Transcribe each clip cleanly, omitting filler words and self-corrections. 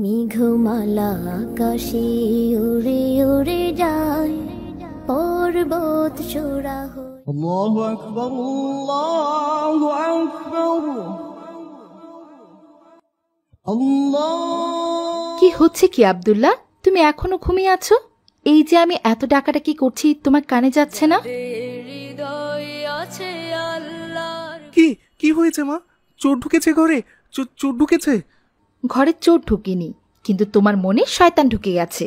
মেঘমালা আকাশে উড়ে উড়ে যায়, পর্বত চূড়া হয়ে। আল্লাহু আকবার, আল্লাহু আকবার, আল্লাহ। কি হচ্ছে কি আব্দুল্লাহ, তুমি এখনো ঘুমিয়ে আছো? এই যে আমি এত ডাকাডাকি করছি, তোমার কানে যাচ্ছে না? কি কি হয়েছে মা? চোর ঢুকেছে ঘরে? চোর ঢুকেছে? ঘরে চোর ঢুকেনি, কিন্তু তোমার মনে শয়তান ঢুকে গেছে।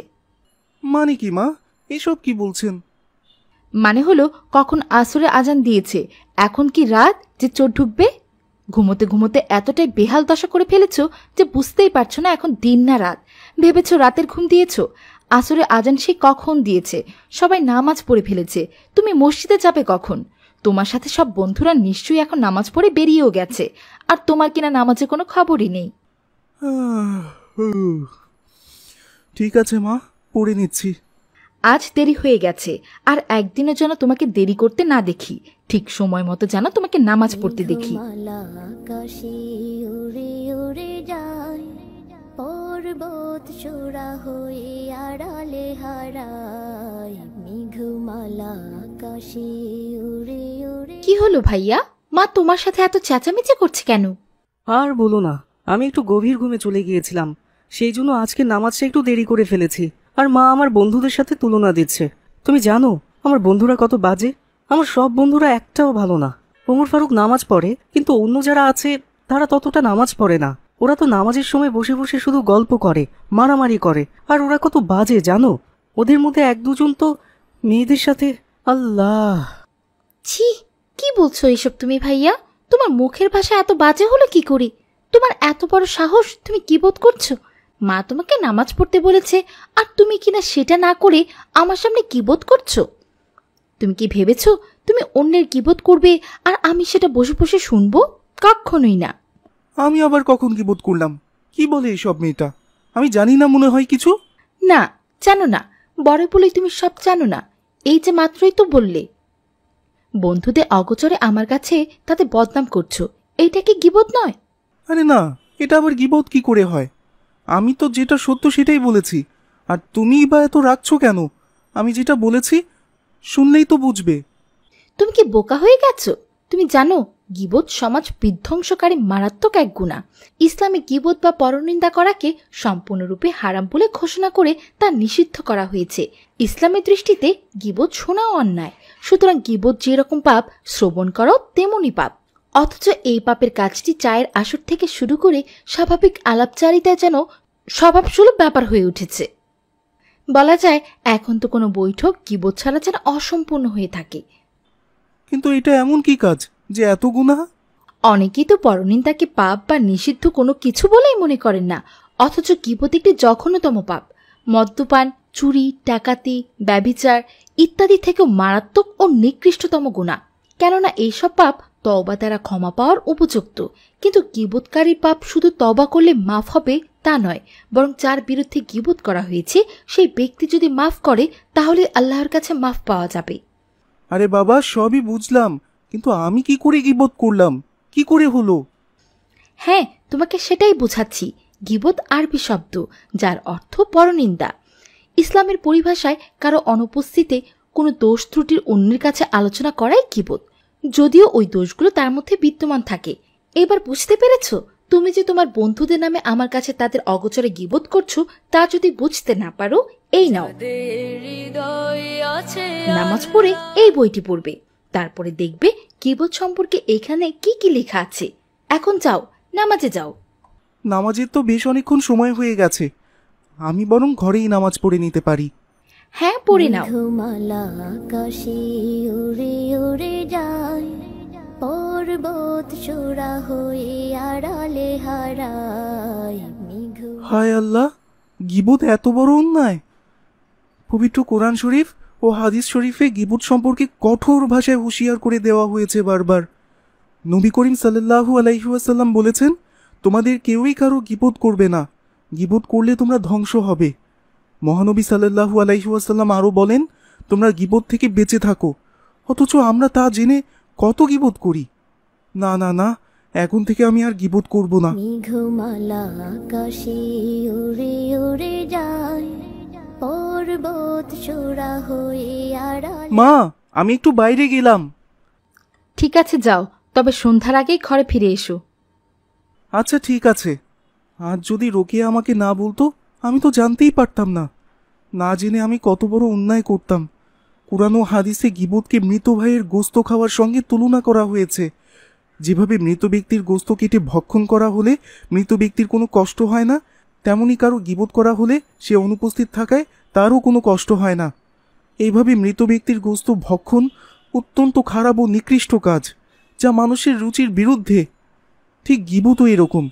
মানে কি মা, এসব কি বলছেন? মানে হলো, কখন আসরে আজান দিয়েছে, এখন কি রাত যে চোর ঢুকবে? ঘুমোতে ঘুমোতে এতটাই বেহাল দশা করে ফেলেছ যে বুঝতেই পারছো না এখন দিন না রাত। ভেবেছো রাতের ঘুম দিয়েছ? আসরে আজান সে কখন দিয়েছে, সবাই নামাজ পড়ে ফেলেছে, তুমি মসজিদে যাবে কখন? তোমার সাথে সব বন্ধুরা নিশ্চয়ই এখন নামাজ পড়ে বেরিয়েও গেছে, আর তোমার কিনা নামাজে কোনো খবরই নেই। ঠিক আছে মা, পড়ে নিচ্ছি। আজ দেরি হয়ে গেছে, আর একদিনের জন্য তোমাকে দেরি করতে না দেখি, ঠিক সময় মতো যেন তোমাকে নামাজ পড়তে দেখি। মেঘমালা আকাশে উড়ে উড়ে যায়, পর্বত চূড়া হয়ে আড়ালে হারায়। মেঘমালা আকাশে উড়ে উড়ে। কি হলো ভাইয়া, মা তোমার সাথে এত চেঁচামেচি করছে কেন? আর বলো না, আমি একটু গভীর ঘুমে চলে গিয়েছিলাম, সেই জন্য আজকে নামাজটা একটু দেরি করে ফেলেছি। আর মা আমার বন্ধুদের সাথে তুলনা দিচ্ছে। তুমি জানো আমার বন্ধুরা কত বাজে? আমার সব বন্ধুরা একটাও ভালো না। ওমর ফারুক নামাজ পড়ে, কিন্তু অন্য যারা আছে তারা ততটা নামাজ পড়ে না। ওরা তো নামাজের সময় বসে বসে শুধু গল্প করে, মারামারি করে। আর ওরা কত বাজে জানো? ওদের মধ্যে এক দুজন তো মেয়েদের সাথে। আল্লাহ, ছি, কি বলছো এসব তুমি ভাইয়া? তোমার মুখের ভাষা এত বাজে হলো কি করে? তোমার এত বড় সাহস, তুমি কি বোধ করছো? মা তোমাকে নামাজ পড়তে বলেছে, আর তুমি কিনা সেটা না করে আমার সামনে কিবোধ করছো? তুমি কি ভেবেছো তুমি অন্যের কিবোধ করবে আর আমি সেটা বসে বসে শুনবো? কখনোই না। আমি আবার কখন কি বোধ করলাম? কি বলে এইসব মেয়েটা? আমি জানি না মনে হয় কিছু। না, জানো না, বড় বলেই তুমি সব জানো না। এই যে মাত্রই তো বললে বন্ধুদের অগোচরে আমার কাছে তাতে বদনাম করছো, এইটা কি গীবত নয়? আরে না, এটা আবার গীবত কি করে হয়? আমি তো যেটা সত্য সেটাই বলেছি, আর তুমিই বা এত রাখছো কেন? আমি যেটা বলেছি শুনলেই তো বুঝবে। তুমি কি বোকা হয়ে গেছো? তুমি জানো গীবত সমাজ বিধ্বংসকারী মারাত্মক এক গুনাহ। ইসলামে গীবত বা পরনিন্দা করাকে সম্পূর্ণরূপে হারাম বলে ঘোষণা করে তা নিষিদ্ধ করা হয়েছে। ইসলামের দৃষ্টিতে গীবত শোনাও অন্যায়, সুতরাং গীবত যেরকম পাপ, শ্রবণ করাও তেমনই পাপ। অথচ এই পাপের কাজটি চায়ের আসর থেকে শুরু করে স্বাভাবিক আলাপচারিতায় যেন স্বভাবসুলভ ব্যাপার হয়ে উঠেছে। বলা যায় এখন তো কোনো বৈঠক গীবত ছাড়া যেন অসম্পূর্ণ হয়ে থাকে। কিন্তু এটা এমন কি কাজ যে এত গুনাহ? অনেকেই তো পরনিন্দাকে পাপ বা নিষিদ্ধ কোনো কিছু বলেই মনে করেন না, অথচ গীবত একটি জঘন্যতম পাপ। মদ্যপান, চুরি, ডাকাতি, ব্যভিচার ইত্যাদি থেকেও মারাত্মক ও নিকৃষ্টতম গুনাহ। কেননা এইসব পাপ তওবা দ্বারা ক্ষমা পাওয়ার উপযুক্ত। কিন্তু গীবতকারীর পাপ শুধু তওবা করলে মাফ হবে তা নয়, বরং যার বিরুদ্ধে গীবত করা হয়েছে সেই ব্যক্তি যদি মাফ করে তাহলে আল্লাহর কাছে মাফ পাওয়া যাবে। আরে বাবা, সবই বুঝলাম, কিন্তু আমি কি করে গীবত করলাম? কি করে হলো? হ্যাঁ, তোমাকে সেটাই বোঝাচ্ছি। গীবত আরবি শব্দ, যার অর্থ পরনিন্দা। ইসলামের পরিভাষায় কারো অনুপস্থিতিতে কোনো দোষ ত্রুটির অন্যের কাছে আলোচনা করাই গীবত, যদিও ওই দোষগুলো তার মধ্যে বিদ্যমান থাকে। এবার বুঝতে পেরেছো? তুমি যে তোমার বন্ধুদের নামে আমার কাছে তাদের অগোচরে গীবত করছো, তা যদি বুঝতে না পারো, এই নাও, নামাজ পড়ে এই বইটি পড়বে, তারপরে দেখবে গীবত সম্পর্কে এখানে কি কি লেখা আছে। এখন যাও, নামাজে যাও। নামাজের তো বেশ অনেকক্ষণ সময় হয়ে গেছে, আমি বরং ঘরেই নামাজ পড়ে নিতে পারি। হ্যাঁ, পড়ে নাও। মেঘমালা আকাশে উড়ে উড়ে যায়, পর্বত চূড়া হয়ে আড়ালে হারায়। হায় আল্লাহ, গীবত এত বড় অন্যায়! পবিত্র কোরআন শরীফ ও হাদিস শরীফে গীবত সম্পর্কে কঠোর ভাষায় হুঁশিয়ার করে দেওয়া হয়েছে বারবার। নবী করিম সাল্লাল্লাহু আলাইহি ওয়াসাল্লাম বলেছেন, তোমাদের কেউই কারো গীবত করবে না, গীবত করলে তোমরা ধ্বংস হবে। মহানবী সাল্লাল্লাহু আলাইহি ওয়াসাল্লাম আরও বলেন, তোমরা গীবত থেকে বেঁচে থাকো। অথচ আমরা তা জেনে কত গীবত করি। না না না, এখন থেকে আমি আর গীবত করব না। মেঘমালা আকাশে উড়ে উড়ে যায় পর্বত চূড়া হয়ে আড়ালে। মা, আমি একটু বাইরে গেলাম। ঠিক আছে যাও, তবে সন্ধ্যার আগেই ঘরে ফিরে এসো। আচ্ছা ঠিক আছে। আজ যদি রোকেয়া আমাকে না বলতো, আমি তো জানতেই পারতাম না। না জেনে আমি কত বড় অন্যায় করতাম। কুরআন ও হাদিসে গীবতকে মৃত ভাইয়ের গোস্ত খাওয়ার সঙ্গে তুলনা করা হয়েছে। যেভাবে মৃত ব্যক্তির গোস্ত কেটে ভক্ষণ করা হলে মৃত ব্যক্তির কোনো কষ্ট হয় না, তেমনি কারো গীবত করা হলে সে অনুপস্থিত থাকায় তারও কোনো কষ্ট হয় না। এইভাবে মৃত ব্যক্তির গোস্ত ভক্ষণ অত্যন্ত খারাপ ও নিকৃষ্ট কাজ, যা মানুষের রুচির বিরুদ্ধে। ঠিক গীবতও এরকম।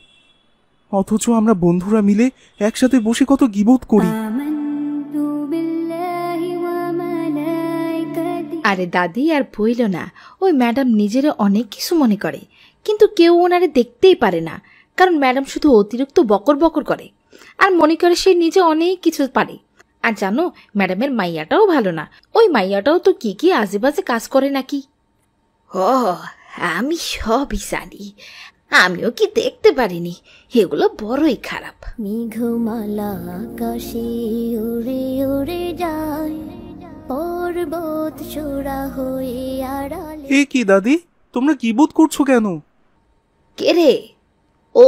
অথচ আমরা বন্ধুরা মিলে একসাথে বসে কত গীবত করি। আমানতু বিল্লাহি ওয়া মালাইকাতিহি। আরে দাদি আর বইল না, ওই ম্যাডাম নিজেরে অনেক কিছু মনে করে, কিন্তু কেউ ওনারে দেখতেই পারে না, কারণ ম্যাডাম শুধু অতিরিক্ত বকর বকর করে আর মনে করে সে নিজে অনেক কিছু পারে। আর জানো, ম্যাডামের মাইয়াটাও ভালো না। ওই মাইয়াটাও তো কি কি আজে বাজে কাজ করে নাকি। ও, আমি সবই জানি, আমিও কি দেখতে পারিনি, এগুলো বড়ই খারাপ। মেঘমালা আকাশে উড়ে উড়ে যায় পর্বত চূড়া হয়ে আড়ালে। এ কি দাদি, তোমরা গীবত করছো কেন? কে রে? ও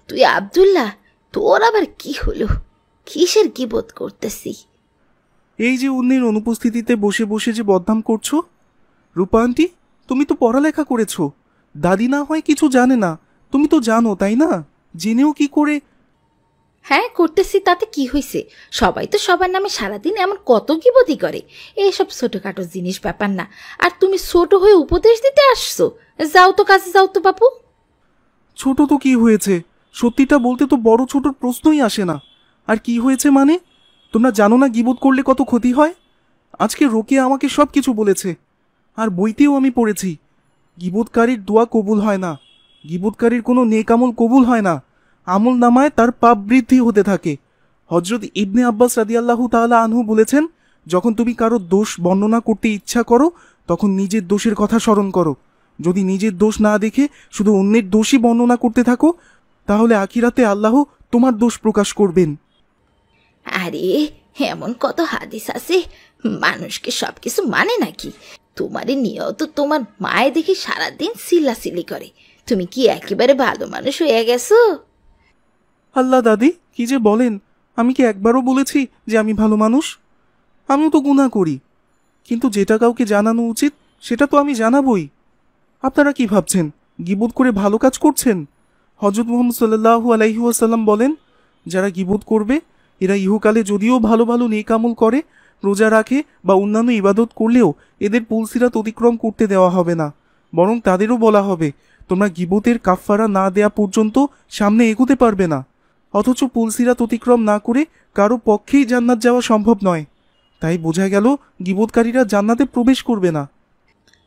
তুই আব্দুল্লাহ, তোর আবার কি হলো? কিসের গীবত করতেছি? এই যে অন্যের অনুপস্থিতিতে বসে বসে যে বদনাম করছো। রূপা আন্টি, তুমি তো পড়ালেখা করেছো। দাদি না হয় কিছু জানে না, তুমি তো জানো তাই না? জেনেও কি করে? হ্যাঁ করতেছি, তাতে কি হয়েছে? সবাই তো সবার নামে সারাদিন এমন কত গীবতই করে। এইসব ছোটখাটো জিনিস ব্যাপার না। আর তুমি ছোট হয়ে উপদেশ দিতে আসছো? যাও তো কাজে, যাও তো বাপু। ছোট তো কি হয়েছে? সত্যিটা বলতে তো বড় ছোটর প্রশ্নই আসে না। আর কি হয়েছে মানে? তোমরা জানো না গীবত করলে কত ক্ষতি হয়? আজকে রোকেয়া আমাকে সব কিছু বলেছে। আর বইতেও আমি পড়েছি, গীবতকারীর দোয়া কবুল হয় না, গীবতকারীর কোনো নেক আমল কবুল হয় না, আমল নামায় তার পাপ বৃদ্ধি হতে থাকে। হযরত ইবনে আব্বাস রাদিয়াল্লাহু তাআলা আনহু বলেছেন, যখন তুমি কারো দোষ বর্ণনা করতে ইচ্ছা করো, তখন নিজের দোষের কথা স্মরণ করো। যদি নিজের দোষ না দেখে শুধু অন্যের দোষই বর্ণনা করতে থাকো, তাহলে আখিরাতে আল্লাহ তোমার দোষ প্রকাশ করবেন। আরে এমন কত হাদিস আছে, মানুষকে সবকিছু মানে নাকি? তোমারই নিয়ত তোমার মায়ে দেখি সারাদিন সিল্লাসিলি করে। তুমি কি একেবারে ভালো মানুষ হয়ে গেছো? আল্লাহ দাদি, কি যে বলেন! আমি কি একবারও বলেছি যে আমি ভালো মানুষ? আমিও তো গুনাহ করি, কিন্তু যেটা কাউকে জানানো উচিত সেটা তো আমি জানাবই। আপনারা কি ভাবছেন গীবত করে ভালো কাজ করছেন? হযরত মুহাম্মদ সাল্লাল্লাহু আলাইহি ওয়াসাল্লাম বলেন, যারা গীবত করবে এরা ইহকালে যদিও ভালো ভালো নেক আমল করে, রোজা রাখে বা অন্যান্য ইবাদত করলেও এদের পুলসিরাত অতিক্রম করতে দেওয়া হবে না, বরং তাদেরও বলা হবে তোমরা গীবতের কাফফারা না দেয়া পর্যন্ত সামনে এগোতে পারবে না। অথচ পুলসিরাত অতিক্রম না করে কারো পক্ষেই জান্নাত যাওয়া সম্ভব নয়। তাই বোঝা গেল গীবতকারীরা জান্নাতে প্রবেশ করবে না।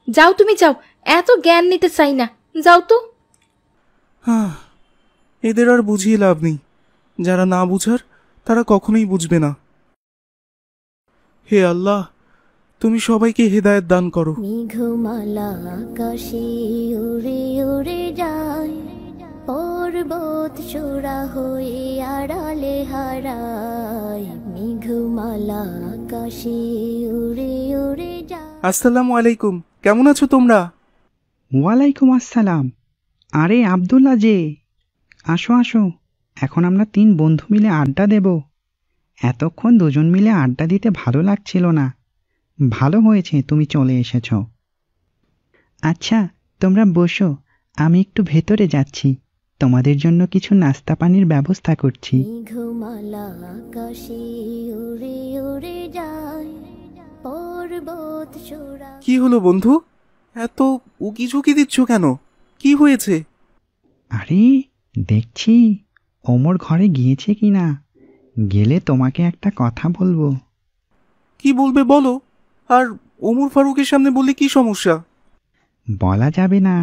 যাও তুমি যাও, এত জ্ঞান নিতে চাই না, যাও তো। এদের আর বুঝিয়ে লাভ নেই। যারা না বুঝার তারা কখনোই বুঝবে না। হে আল্লাহ, তুমি সবাইকে হেদায়েত দান করো। মেঘমালা আকাশে উড়ে উড়ে যায় পর্বত চূড়া হয়ে আড়ালে হারায়। মেঘমালা আকাশে উড়ে উড়ে যায়। আসসালামু আলাইকুম, কেমন আছো তোমরা? ওয়ালাইকুম আসসালাম। আরে আব্দুল্লাহ যে, আসো আসো, এখন আমরা 3 বন্ধু মিলে আড্ডা দেব। এতক্ষণ দুজন মিলে আড্ডা দিতে ভালো লাগছিল না। ভালো হয়েছে তুমি চলে এসেছ। আচ্ছা তোমরা বসো, আমি একটু ভেতরে যাচ্ছি, তোমাদের জন্য কিছু নাস্তা পানির ব্যবস্থা করছি। মেঘমালা আকাশে উড়ে উড়ে যায় পর্বত চূড়া। কি হলো বন্ধু, এত উকি ঝুঁকি দিচ্ছ কেন? কি হয়েছে? আরে দেখছি ওমর ঘরে গিয়েছে কিনা, গেলে তোমাকে একটা কথা বলবো। কি বলবে বলো। আর ওমর ফারুকের সামনে বললে কি সমস্যা? বলা যাবে না,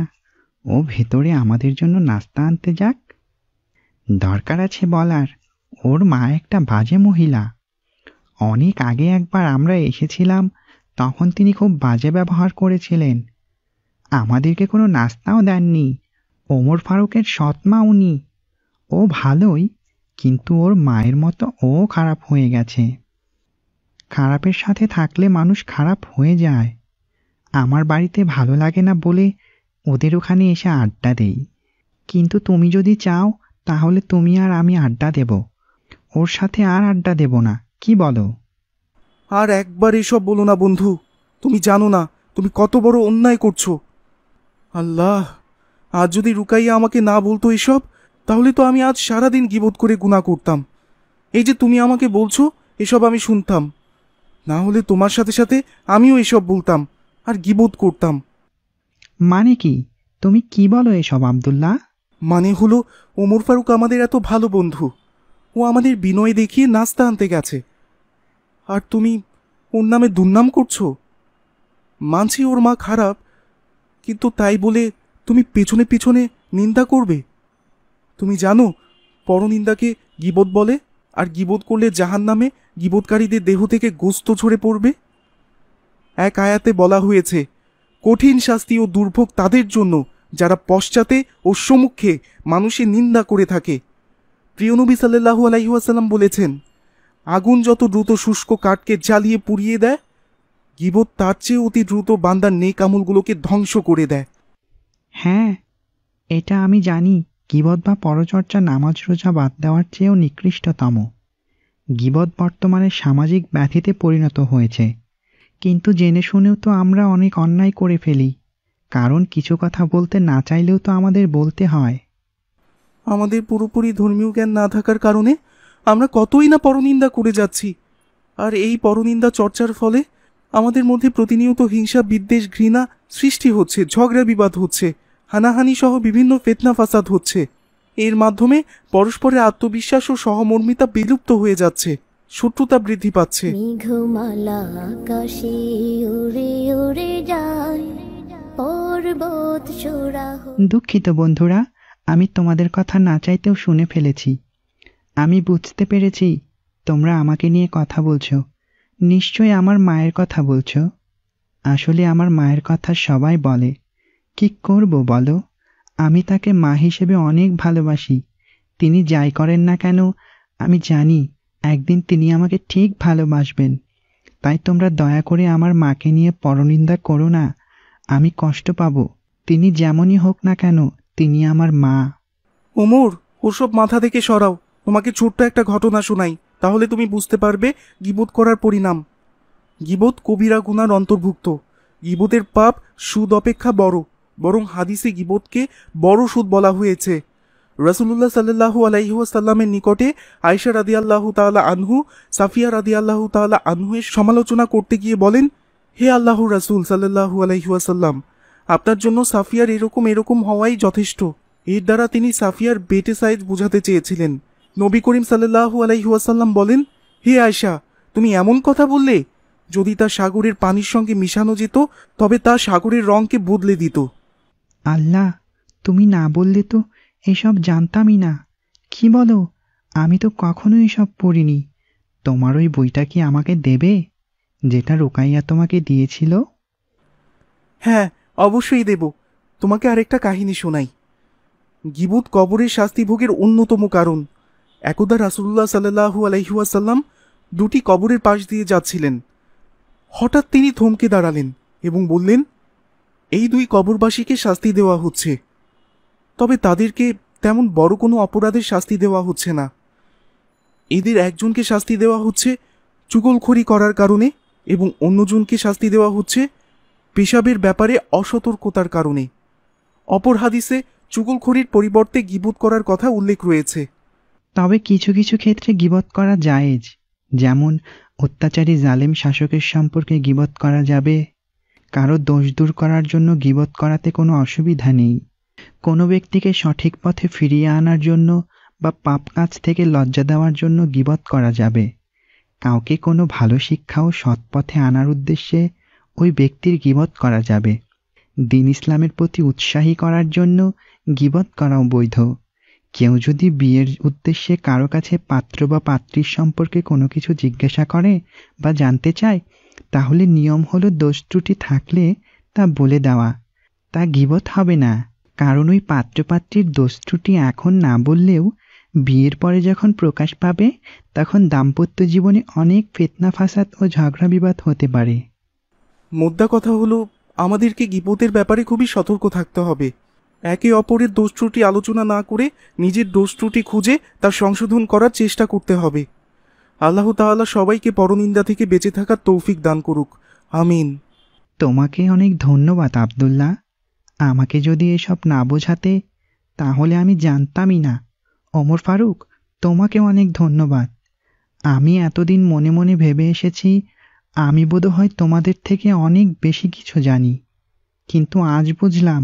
ও ভেতরে আমাদের জন্য নাস্তা আনতে যাক। দরকার আছে বলার, ওর মা একটা বাজে মহিলা। অনেক আগে একবার আমরা এসেছিলাম, তখন তিনি খুব বাজে ব্যবহার করেছিলেন। আমাদেরকে কোনো নাস্তাও দেননি। ওমর ফারুকের সৎ মা উনি। ও ভালোই, কিন্তু ওর মায়ের মতো ও খারাপ হয়ে গেছে। খারাপের সাথে থাকলে মানুষ খারাপ হয়ে যায়। আমার বাড়িতে ভালো লাগে না বলে ওদের ওখানে এসে আড্ডা দেই। কিন্তু তুমি যদি চাও তাহলে তুমি আর আমি আড্ডা দেব, ওর সাথে আর আড্ডা দেব না, কি বলো? আর একবার এসব বলো না বন্ধু, তুমি জানো না তুমি কত বড় অন্যায় করছো। আল্লাহ, আজ যদি রুকাইয়া আমাকে না বলতো এসব, তাহলে তো আমি আজ সারাদিন গীবত করে গুনাহ করতাম। এই যে তুমি আমাকে বলছো এসব আমি শুনতাম, না হলে তোমার সাথে সাথে আমিও এসব বলতাম আর গীবত করতাম। মানে কি? তুমি কি বলো এসব আব্দুল্লাহ? মানে হলো ওমর ফারুক আমাদের এত ভালো বন্ধু, ও আমাদের বিনয় দেখিয়ে নাস্তা আনতে গেছে, আর তুমি ওর নামে দুর্নাম করছো। মানছি ওর মা খারাপ, কিন্তু তাই বলে তুমি পেছনে পেছনে নিন্দা করবে? তুমি জানো পরনিন্দাকে গীবত বলে, আর গীবত করলে জাহান্নামে গীবতকারীদের দেহ থেকে গোস্ত ঝরে পড়বে। এক আয়াতে বলা হয়েছে কঠিন শাস্তি ও দুর্ভোগ তাদের জন্য যারা পশ্চাতে ও সম্মুখে মানুষের নিন্দা করে থাকে। প্রিয় নবী সাল্লাল্লাহু আলাইহি ওয়াসাল্লাম বলেছেন, আগুন যত দ্রুত শুষ্ক কাঠকে জ্বালিয়ে পুড়িয়ে দেয়, গীবত তার চেয়ে অতি দ্রুত বান্দার নেক আমলগুলোকে ধ্বংস করে দেয়। হ্যাঁ, এটা আমি জানি। গীবত বা পরচর্চা নামাজ রোজা বাদ দেওয়ার চেয়েও নিকৃষ্টতম। গীবত বর্তমানে সামাজিক ব্যাধিতে পরিণত হয়েছে, কিন্তু জেনে শুনেও তো আমরা অনেক অন্যায় করে ফেলি, কারণ কিছু কথা বলতে না চাইলেও তো আমাদের বলতে হয়। আমাদের পুরোপুরি ধর্মীয় জ্ঞান না থাকার কারণে আমরা কতই না পরনিন্দা করে যাচ্ছি, আর এই পরনিন্দা চর্চার ফলে আমাদের মধ্যে প্রতিনিয়ত হিংসা বিদ্বেষ ঘৃণা সৃষ্টি হচ্ছে, ঝগড়া বিবাদ হচ্ছে, হানাহানি সহ বিভিন্ন ফিতনা ফাসাদ হচ্ছে। এর মাধ্যমে পরস্পরের আত্মবিশ্বাস ও সহমর্মিতা বিলুপ্ত হয়ে যাচ্ছে, শত্রুতা বৃদ্ধি পাচ্ছে। মেঘমালা আকাশে উড়ে উড়ে যায়, পর্বত চূড়া দুঃখিত বন্ধুরা, আমি তোমাদের কথা না চাইতেও শুনে ফেলেছি। আমি বুঝতে পেরেছি তোমরা আমাকে নিয়ে কথা বলছো, নিশ্চয়ই আমার মায়ের কথা বলছো। আসলে আমার মায়ের কথা সবাই বলে, কি করব বলো? আমি তাকে মা হিসেবে অনেক ভালোবাসি। তিনি যাই করেন না কেন আমি জানি একদিন তিনি আমাকে ঠিক ভালোবাসবেন। তাই তোমরা দয়া করে আমার মাকে নিয়ে পরনিন্দা করো না, আমি কষ্ট পাব। তিনি যেমনই হোক না কেন তিনি আমার মা। ওমর, ওসব মাথা থেকে সরাও। তোমাকে ছোট্ট একটা ঘটনা শোনাই, তাহলে তুমি বুঝতে পারবে গীবত করার পরিণাম। গীবত কবিরা গুনার অন্তর্ভুক্ত। গীবতের পাপ সুদ অপেক্ষা বড়, বরং হাদিসে গীবতকে বড় সুদ বলা হয়েছে। রাসূলুল্লাহ সাল্লাল্লাহু আলাইহি ওয়াসাল্লামের নিকটে আয়েশা রাদিয়াল্লাহু তাআলা আনহু সাফিয়া রাদিয়াল্লাহু তাআলা আনহুয়ের সমালোচনা করতে গিয়ে বলেন, হে আল্লাহর রাসূল সাল্লাল্লাহু আলাইহি ওয়াসাল্লাম, আপনার জন্য সাফিয়ার এরকম হওয়াই যথেষ্ট। এর দ্বারা তিনি সাফিয়ার বেটে সাইজ বোঝাতে চেয়েছিলেন। নবী করিম সাল্লাল্লাহু আলাইহি ওয়াসাল্লাম বলেন, হে আয়েশা, তুমি এমন কথা বললে, যদি তা সাগরের পানির সঙ্গে মিশানো যেত তবে তা সাগরের রঙকে বদলে দিত। আল্লাহ, তুমি না বললে তো এসব জানতামই না। কি বলো? আমি তো কখনো এসব পড়িনি। তোমার ওই বইটা কি আমাকে দেবে, যেটা রুকাইয়া তোমাকে দিয়েছিল? হ্যাঁ, অবশ্যই দেব। তোমাকে আরেকটা কাহিনী শোনাই। গীবত কবরের শাস্তি ভোগের অন্যতম কারণ। একদা রাসূলুল্লাহ সাল্লাল্লাহু আলাইহি ওয়াসাল্লাম দুটি কবরের পাশ দিয়ে যাচ্ছিলেন। হঠাৎ তিনি থমকে দাঁড়ালেন এবং বললেন, এই দুই কবরবাসীকে শাস্তি দেওয়া হচ্ছে, তবে তাদেরকে তেমন বড় কোনো অপরাধের শাস্তি দেওয়া হচ্ছে না। এদের একজনকে শাস্তি দেওয়া হচ্ছে চুগলখড়ি করার কারণে, এবং অন্যজনকে শাস্তি দেওয়া হচ্ছে পেশাবের ব্যাপারে অসতর্কতার কারণে। অপর হাদিসে চুগলখড়ির পরিবর্তে গীবত করার কথা উল্লেখ রয়েছে। তবে কিছু কিছু ক্ষেত্রে গীবত করা জায়েজ, যেমন অত্যাচারী জালেম শাসকের সম্পর্কে গীবত করা যাবে। কারো দোষ দূর করার জন্য গীবত করাতে কোনো অসুবিধা নেই। কোনো ব্যক্তিকে সঠিক পথে ফিরিয়ে আনার জন্য বা পাপ কাজ থেকে লজ্জা দেওয়ার জন্য গীবত করা যাবে। কাউকে কোনো ভালো শিক্ষা ও সৎ পথে আনার উদ্দেশ্যে ওই ব্যক্তির গীবত করা যাবে। দ্বীন ইসলামের প্রতি উৎসাহী করার জন্য গীবত করাও বৈধ। কেউ যদি বিয়ের উদ্দেশ্যে কারো কাছে পাত্র বা পাত্রীর সম্পর্কে কোনো কিছু জিজ্ঞাসা করে বা জানতে চায়, তাহলে নিয়ম হলো দোষ ত্রুটি থাকলে তা বলে দেওয়া। তা গীবত হবে না, কারণ ওই পাত্রপাত্রীর দোষ ত্রুটি এখন না বললেও বিয়ের পরে যখন প্রকাশ পাবে তখন দাম্পত্য জীবনে অনেক ফিতনা ফাসাদ ও ঝগড়া বিবাদ হতে পারে। মোদ্দা কথা হলো আমাদেরকে গীবতের ব্যাপারে খুবই সতর্ক থাকতে হবে। একে অপরের দোষ ত্রুটি আলোচনা না করে নিজের দোষ ত্রুটি খুঁজে তার সংশোধন করার চেষ্টা করতে হবে। আল্লাহ তাআলা সবাইকে পরনিন্দা থেকে বেঁচে থাকার তৌফিক দান করুক, আমিন। তোমাকে অনেক ধন্যবাদ আব্দুল্লাহ। আমাকে যদি এসব না বোঝাতে তাহলে আমি জানতামই না। ওমর ফারুক, তোমাকে অনেক ধন্যবাদ। আমি এতদিন মনে মনে ভেবে এসেছি আমি বোধহয় তোমাদের থেকে অনেক বেশি কিছু জানি, কিন্তু আজ বুঝলাম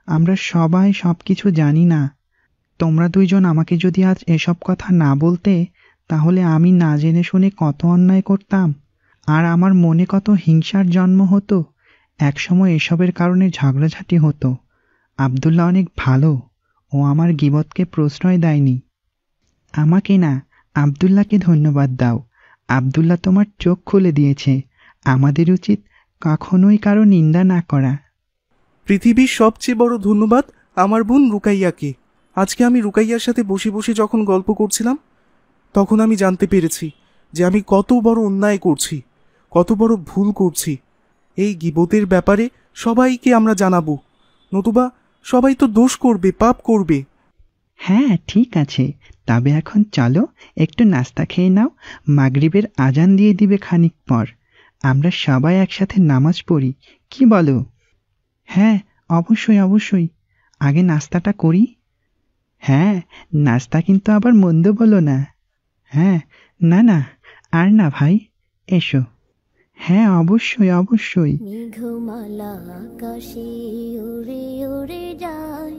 আমরা সবাই সব কিছু জানি না। তোমরা দুইজন আমাকে যদি আজ এসব কথা না বলতে তাহলে আমি না জেনে শুনে কত অন্যায় করতাম, আর আমার মনে কত হিংসার জন্ম হতো। একসময় এসবের কারণে ঝগড়াঝাটি হতো। আব্দুল্লাহ অনেক ভালো, ও আমার গীবতকে প্রশ্রয় দেয়নি। আমাকে না, আব্দুল্লাহকে ধন্যবাদ দাও। আব্দুল্লাহ তোমার চোখ খুলে দিয়েছে। আমাদের উচিত কখনোই কারো নিন্দা না করা। পৃথিবীর সবচেয়ে বড় ধন্যবাদ আমার বোন রুকাইয়াকে। আজকে আমি রুকাইয়ার সাথে বসে বসে যখন গল্প করছিলাম তখন আমি জানতে পেরেছি যে আমি কত বড় অন্যায় করছি, কত বড় ভুল করছি। এই গীবতের ব্যাপারে সবাইকে আমরা জানাবো, নতুবা সবাই তো দোষ করবে, পাপ করবে। হ্যাঁ ঠিক আছে, তবে এখন চলো একটু নাস্তা খেয়ে নাও। মাগরিবের আজান দিয়ে দিবে খানিক পর। আমরা সবাই একসাথে নামাজ পড়ি, কি বলো? হ্যাঁ অবশ্যই অবশ্যই, আগে নাস্তাটা করি। হ্যাঁ, নাস্তা কিন্তু আবার মন্দ বলো না। হ্যাঁ, না না, আর না ভাই, এসো। হ্যাঁ অবশ্যই অবশ্যই। মেঘমালা আকাশে উড়ে উড়ে যায়।